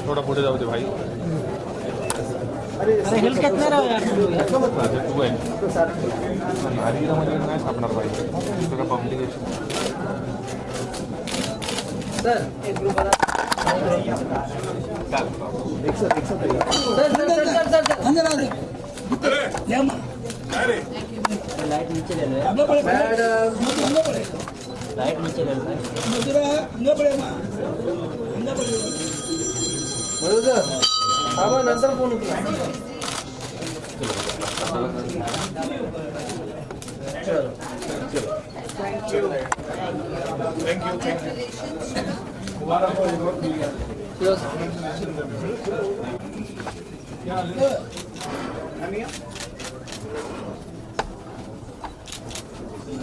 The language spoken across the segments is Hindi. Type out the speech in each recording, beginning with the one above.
थोड़ा पुढे जाऊ दे भाई. अरे हिल कितने रहो यार तू आहे हरिरामध्ये नाही सापणार भाई. सगळं कॉम्प्लिकेशन. सर एक ग्रुप वाला अंदर आ लाइट नीचे ले लो लाइट नीचे ले लो नंतर फोन उचला. Thank you.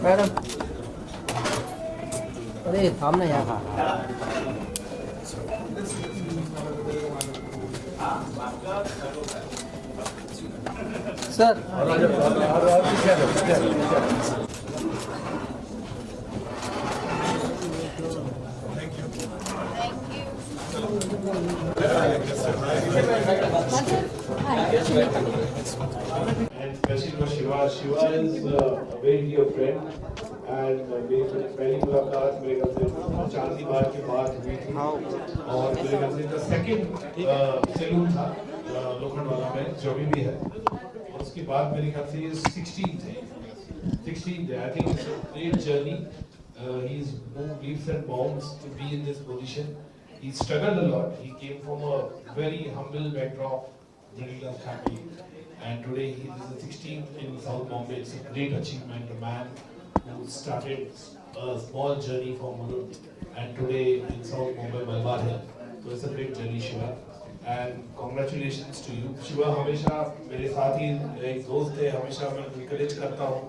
मैडम अरे थाम ना यार. Sir And especially for Shiva. Shiva is a very dear friend. And मेरी पहली मुलाकात मेरे ख्याल से चांदी बार के बाद हुई थी. और मेरे ख्याल से इसका सेकंड सैलून था लोखंड वाला में जो भी है. और उसके बाद मेरे ख्याल से ये 16th है. I think it's a great journey. He's moved leaps and bounds to be in this position. He struggled a lot. He came from a very humble backdrop, middle class family, and today he is the 16th in South Bombay. It's a great achievement. A man who started a small journey from Murud, and today in South Bombay, Malabar Hill. So it's a great journey, Shiva. And congratulations to you. Shiva हमेशा मेरे साथ ही एक दोस्त है. हमेशा मैं encourage करता हूँ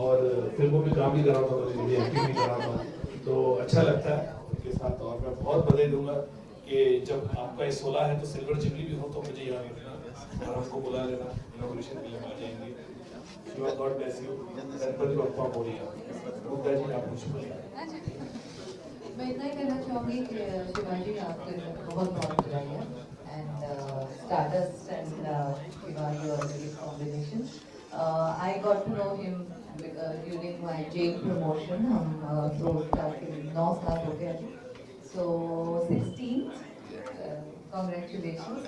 और फिल्मों में काम भी कर रहा था, मुझे एक्टिंग भी कर रहा था. तो अच्छा लगता है उनके साथ. और मैं बहुत बधाई दूंगा कि जब आपका ये 16 है तो सिल्वर जुबली भी हो तो मुझे याद रखना और हमको बुला लेना. इनॉग्रेशन के लिए आ जाएंगे. Shiva God bless you. Ganpati Bappa Morya. मुद्दा जी आप कुछ बोलिए. मैं इतना ही कहना चाहूँगी कि शिवाजी आपको बहुत बहुत बधाई and Stardust and Shiva, your combination. I got to know him during my jail promotion. हम through 9 साल हो गए. So 16th, congratulations.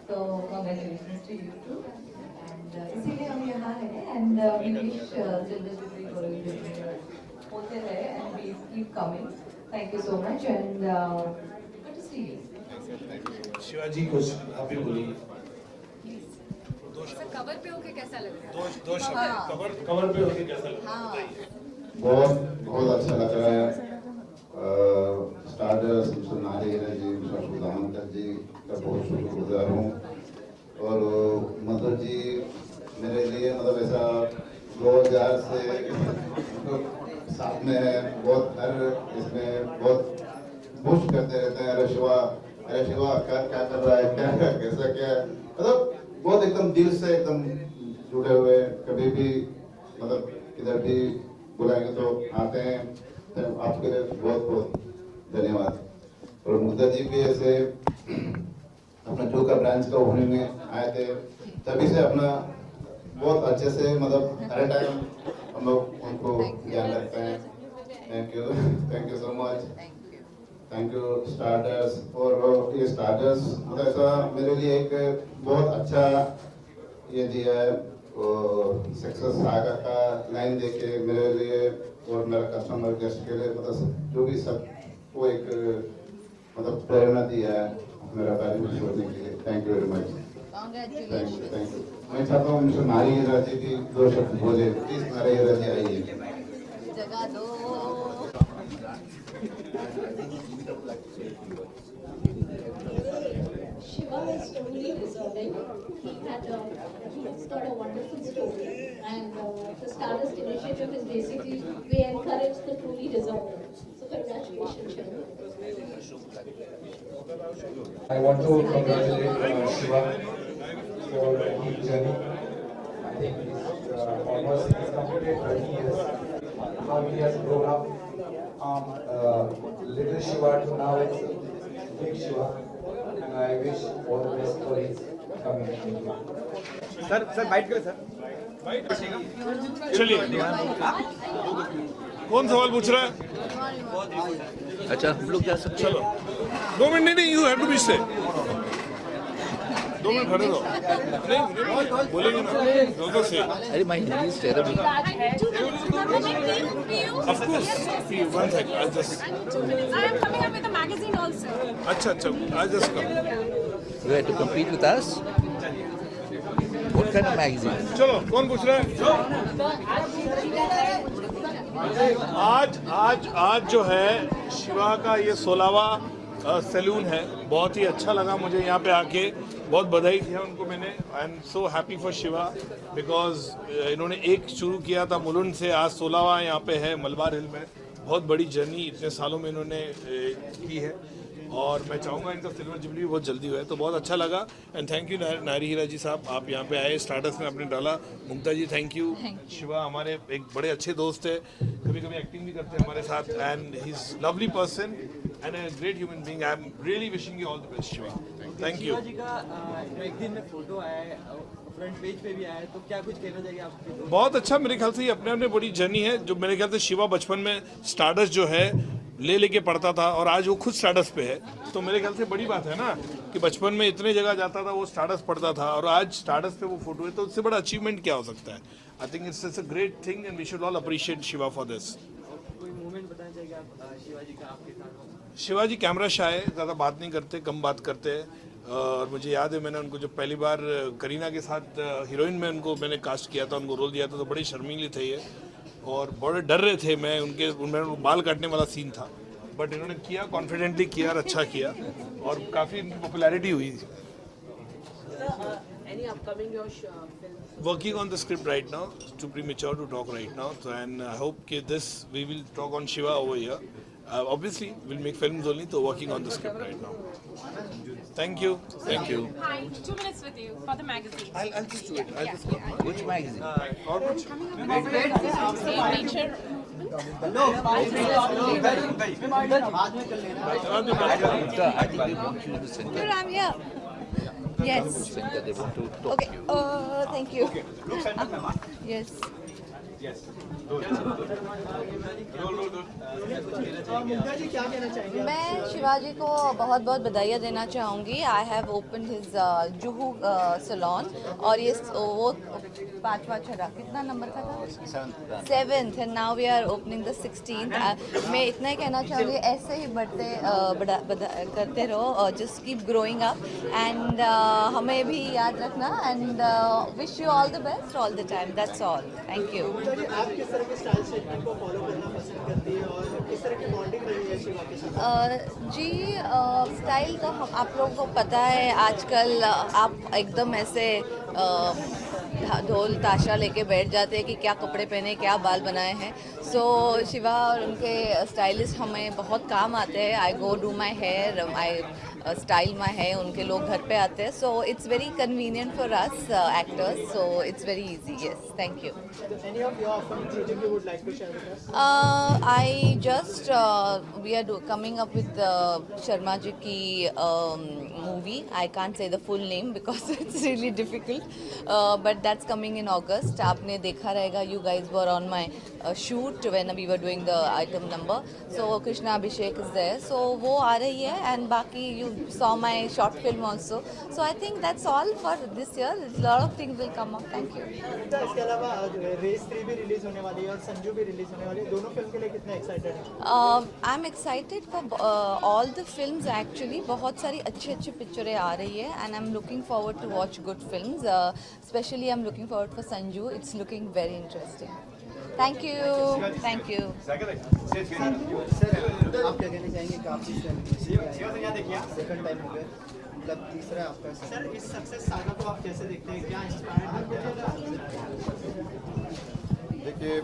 So congratulations to you too. And इसीलिए हम यहाँ हैं. And we wish Silver Jubilee होते रहे and we keep coming. Thank you so much and good to see you. Shivaji कुछ आप ही बोलिए. कवर पे होके कैसा लग रहा है? दो शब्द कवर पे होके कैसा लग रहा है? बहुत बहुत अच्छा लग रहा है. स्टारडस्ट मिस्टर नारियल जी, मिस्टर सुधामंकर जी का बहुत शुक्रगुजार हूँ. और मधुर जी मेरे लिए मतलब ऐसा 2000 से साथ में है. बहुत हर इसमें बहुत पुश करते रहते हैं. अरे शिवा क्या कर रहा है, क्या कैसा क्या मतलब बहुत एकदम दिल से एकदम जुड़े हुए. कभी भी मतलब किधर भी बुलाएंगे तो आते हैं. तो आपके लिए बहुत बहुत धन्यवाद. और मुद्दा जी भी ऐसे अपना जो का ब्रांच का होने में आए थे तभी से अपना बहुत अच्छे से मतलब हर टाइम हम लोग उनको ध्यान रखते हैं. Thank you so much. Thank you stardust. और ये स्टारडस्ट मतलब ऐसा मेरे लिए एक बहुत अच्छा ये दिया है. सक्सेस सागर का लाइन देके मेरे लिए और मेरा कस्टमर गेस्ट के लिए मतलब जो भी सब वो एक मतलब प्रेरणा दिया है मेरा कार्य छोड़ने के लिए. Thank you very much. Thank you. मैं चाहता हूँ मिस्टर नारी राजी भी 2 शब्द बोले. प्लीज नारी राजी आइए. जगह दो. Shiva is totally deserving. He's got a wonderful story, and the Stardust initiative is basically we encourage the truly deserving. So congratulations, Shiva. I want to congratulate Shiva for his journey. I think he's completed 30 years. How he has grown up from little Shiva to now it's big Shiva, and I wish all the best for his coming future. Sir bite करें सर। चलिए, कौन सवाल पूछ रहा है? अच्छा हम लोग जा सकते चलो 2 मिनट नहीं, you have to be stay. 2 minute खड़े रहो। नहीं बोलेंगे ना, दोनों से। अरे my Hindi is terrible. Of course. See, one second. I'll just. I am coming up with a magazine also. अच्छा, I'll just come. You have to compete with us? What kind of magazine? चलो, कौन पूछ रहा है? आज जो है शिवा का ये 16वां सैलून है। बहुत ही अच्छा लगा मुझे यहाँ पे आके, बहुत बधाई दी है उनको मैंने। I am so happy for Shiva because इन्होंने एक शुरू किया था मुलुंड से, आज 16वां यहाँ पे है मलबार हिल में। बहुत बड़ी जर्नी इतने सालों में इन्होंने की है और मैं चाहूँगा इनका सिल्वर जुबली बहुत जल्दी हुआ है, तो बहुत अच्छा लगा। एंड थैंक यू नारी हीरा जी साहब, आप यहाँ पे आए, स्टार्टस में आपने डाला। मुक्ता जी थैंक यू। शिवा हमारे एक बड़े अच्छे दोस्त है, कभी कभी एक्टिंग भी करते हैं हमारे साथ, and he is lovely person and a great human being. I am really wishing you all the best Shiva, thank you. Shivaji का एक दिन में फोटो आया है, फ्रंट पेज पे भी आया है, तो क्या कुछ कहना चाहिए आपके? बहुत अच्छा, मेरे ख्याल से ये अपने आप में बड़ी जर्नी है। जो मेरे ख्याल से शिवा बचपन में स्टारडस्ट जो है लेके पढ़ता था और आज वो खुद स्टारडस्ट पे है, तो मेरे ख्याल से बड़ी बात है ना कि बचपन में इतने जगह जाता था, वो स्टारडस्ट पढ़ता था और आज स्टारडस्ट पे वो फोटो है, तो उससे बड़ा अचीवमेंट क्या हो सकता है? I think it's a great thing and we should all appreciate Shiva for this. कोई मोमेंट बताना चाहिए आप शिवाजी का आपके साथ? शिवाजी कैमरा शाय, ज़्यादा बात नहीं करते, कम बात करते हैं। और मुझे याद है मैंने उनको जब पहली बार करीना के साथ हीरोइन में उनको मैंने कास्ट किया था, उनको रोल दिया था, तो बड़े शर्मीले थे ये और बड़े डर रहे थे। मैं उनमें बाल काटने वाला सीन था, बट इन्होंने किया, कॉन्फिडेंटली किया और अच्छा किया और काफ़ी इनकी पॉपुलैरिटी हुई। Working on the script right now. It's too premature to talk right now. So, and I hope this we will talk on Shiva over here. Obviously, we'll make films only. So working on the script right now. Thank you. Thank you. Hi, 2 minutes with you for the magazine. I'll just do it. I'll just come. Which magazine? Or which? Nature. I think they want you in the center. I'm here. Yes. Center, they want to talk Okay. to you. Thank you. Yes. मैं शिवाजी को बहुत बहुत बधाइयाँ देना चाहूँगी। I have open his Juhu salon और ये वो 5वां छठा कितना नंबर का था? 7th and now we are opening the 16th। मैं इतना ही कहना चाहूँगी, ऐसे ही करते रहो, just keep growing up and हमें भी याद रखना and wish you all the best all the time. That's all, thank you. आप किस तरह के स्टाइल स्टेटमेंट को फॉलो करना पसंद करती है और किस तरह की बॉन्डिंग रही है शिवा के साथ? जी स्टाइल तो हम आप लोगों को पता है, आजकल आप एकदम ऐसे ढोल ताशा लेके बैठ जाते हैं कि क्या कपड़े पहने, क्या बाल बनाए हैं। सो शिवा और उनके स्टाइलिस्ट हमें बहुत काम आते हैं। I go do my hair, I style my hair, उनके लोग घर पे आते हैं। So it's very convenient for us actors, so it's very easy. Yes, thank you. Any of your upcoming project you would like to share with us? I just we are coming up with Sharma ji ki movie. I can't say the full name because it's really difficult, but that's coming in August. आपने देखा रहेगा, you guys were on my shoot when we were doing the item number. So Krishna Abhishek is there. So वो आ रही है and बाकी you saw my short film also. So I think that's all for this year. A lot of things will come up. Thank you. इसके अलावा रेस 3 भी रिलीज होने वाली है और संजू भी रिलीज होने वाली है, दोनों फिल्म के लिए कितने एक्साइटेड हैं? I'm excited for all the films actually. बहुत सारी अच्छी पिक्चरें आ रही है and I'm looking forward to watch good films. Especially I'm looking forward for Sanju. It's looking very interesting. Thank you. Thank you. Sir आप क्या कहना चाहेंगे कि आप सेकंड टाइम हो गए, मतलब तीसरा आपका? सर इस सक्सेस सागा को आप कैसे देखते हैं, क्या इंस्पायर्ड करते हैं? देखिए,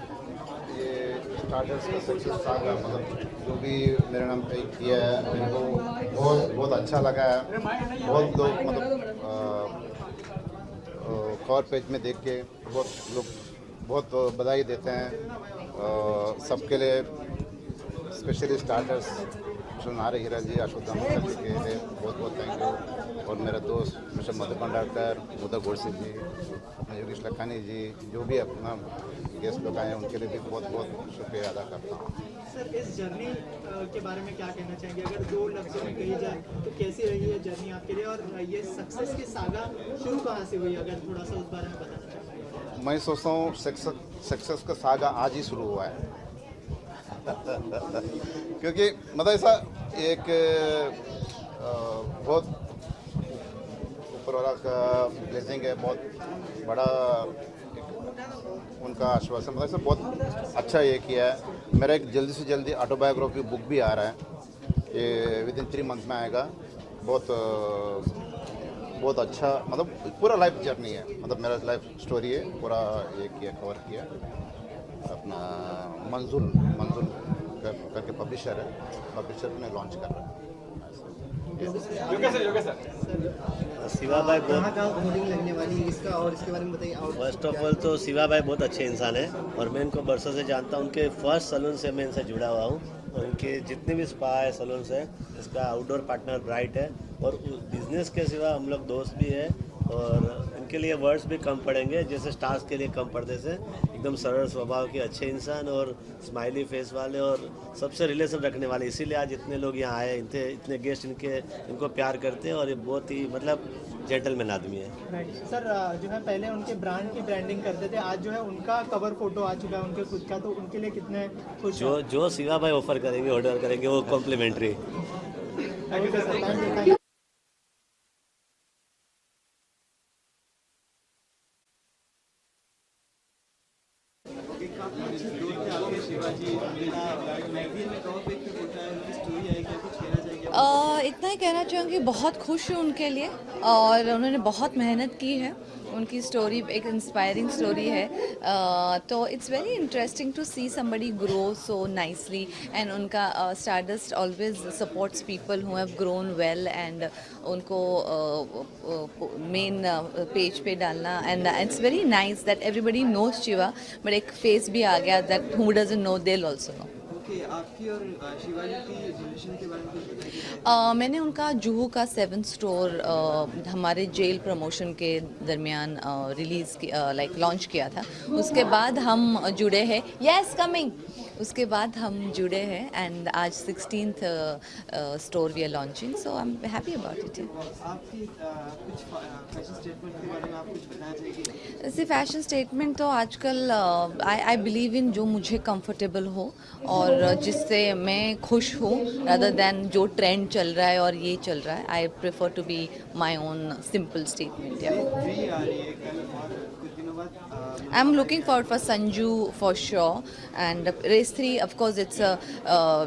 ये स्टार्टर्स का सक्सेस सागा मतलब जो भी मेरे नाम पे किया है, मेरे को बहुत अच्छा लगा है। बहुत लोग मतलब कवर पेज में देख के बहुत लोग बहुत बधाई देते हैं। सबके लिए स्पेशली स्टार्टर्स सुनार हीरा जी, अशोक दामोदर जी के लिए बहुत बहुत थैंक यू। और मेरा दोस्त मिस्टर मधुकर डॉक्टर, मुदा गोडसे जी, अपना योगेश लखानी जी, जो भी अपना गेस्ट लोग आए हैं उनके लिए भी बहुत बहुत शुक्रिया अदा करता हूँ। सर, इस जर्नी के बारे में क्या कहना चाहेंगे? अगर 2 लफ्ज़ों में कही जाए तो कैसी रही है जर्नी आपके लिए, और ये सक्सेस की सागा शुरू कहाँ से हुई, अगर थोड़ा सा उस बारे में बताना चाहेंगे? मैं सोचता हूँ सक्सेस का सागा आज ही शुरू हुआ है। क्योंकि मतलब ऐसा एक बहुत ऊपर वाला का ब्लेसिंग है, बहुत बड़ा उनका आश्वासन, मतलब ऐसा बहुत अच्छा ये किया है। मेरा एक जल्दी से जल्दी ऑटोबायोग्राफी बुक भी आ रहा है, ये विदिन 3 मंथ में आएगा। बहुत अच्छा, मतलब पूरा लाइफ जर्नी है, मतलब मेरा लाइफ स्टोरी है पूरा, ये किया कवर किया। अपना मंजुल करके पब्लिशर है, पब्लिशर ने लॉन्च कर रहा है। शिवा भाई कहाँ होर्डिंग लगने वाली है इसका, और इसके बारे में बताइए। फर्स्ट ऑफ ऑल तो शिवा भाई बहुत अच्छे इंसान है और मैं इनको बरसों से जानता हूँ। उनके फर्स्ट सलून से मैं इनसे जुड़ा हुआ हूँ और इनके जितने भी स्पा है सलून से, इसका आउटडोर पार्टनर ब्राइट है और बिजनेस के सिवा हम लोग दोस्त भी है और इनके लिए वर्ड्स भी कम पड़ेंगे जैसे स्टार्स के लिए कम पड़ते से। एकदम सरल स्वभाव के अच्छे इंसान और स्माइली फेस वाले और सबसे रिलेशन रखने वाले, इसीलिए आज इतने लोग यहाँ आए, इतने गेस्ट इनको प्यार करते हैं और ये बहुत ही मतलब जेंटलमैन आदमी है। सर, जो है पहले उनके ब्रांड की ब्रांडिंग करते थे, आज जो है उनका कवर फोटो आ चुका है उनके खुद का, तो उनके लिए कितने खुश? जो शिवा भाई ऑफर करेंगे, ऑर्डर करेंगे वो कॉम्प्लीमेंट्री। Thank you. इतना ही कहना चाहूँगी, बहुत खुश हूँ उनके लिए और उन्होंने बहुत मेहनत की है। उनकी स्टोरी एक इंस्पायरिंग स्टोरी है, तो it's very interesting to see somebody grow so nicely and उनका Stardust always supports people who have grown well and उनको मेन पेज पे डालना and it's very nice that everybody knows Shiva but एक फेस भी आ गया that who doesn't know they will also know. आपकी और शिवाजी की रिलेशन के बारे में कुछ बताइए। मैंने उनका जुहू का 7th स्टोर हमारे जेल प्रमोशन के दरमियान रिलीज़ लाइक लॉन्च किया था। उसके बाद हम जुड़े हैं, यस कमिंग, उसके बाद हम जुड़े हैं एंड आज 16th store we are launching, so I am happy about it. आपकी कुछ फैशन स्टेटमेंट के बारे में आप कुछ बताना चाहिए? ऐसे फैशन स्टेटमेंट तो आजकल आई बिलीव इन जो मुझे कंफर्टेबल हो और जिससे मैं खुश हूँ रादर दैन जो ट्रेंड चल रहा है और ये चल रहा है। I prefer to be my own simple statement. I am looking forward for Sanju for sure and race 3 of course it's a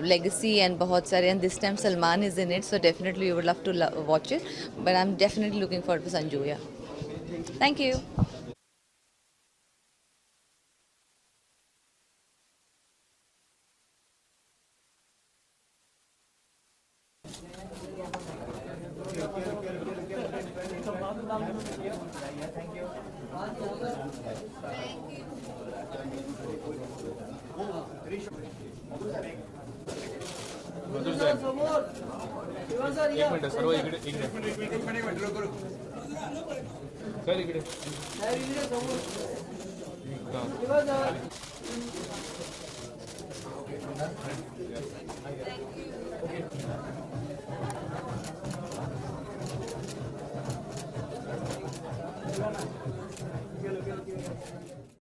legacy and बहुत सारे and this time Salman is in it, so definitely we would love to watch it, but I am definitely looking forward for Sanju. Yeah thank you. एक मिनिट सर्व इकडे सर इकडे Thank you.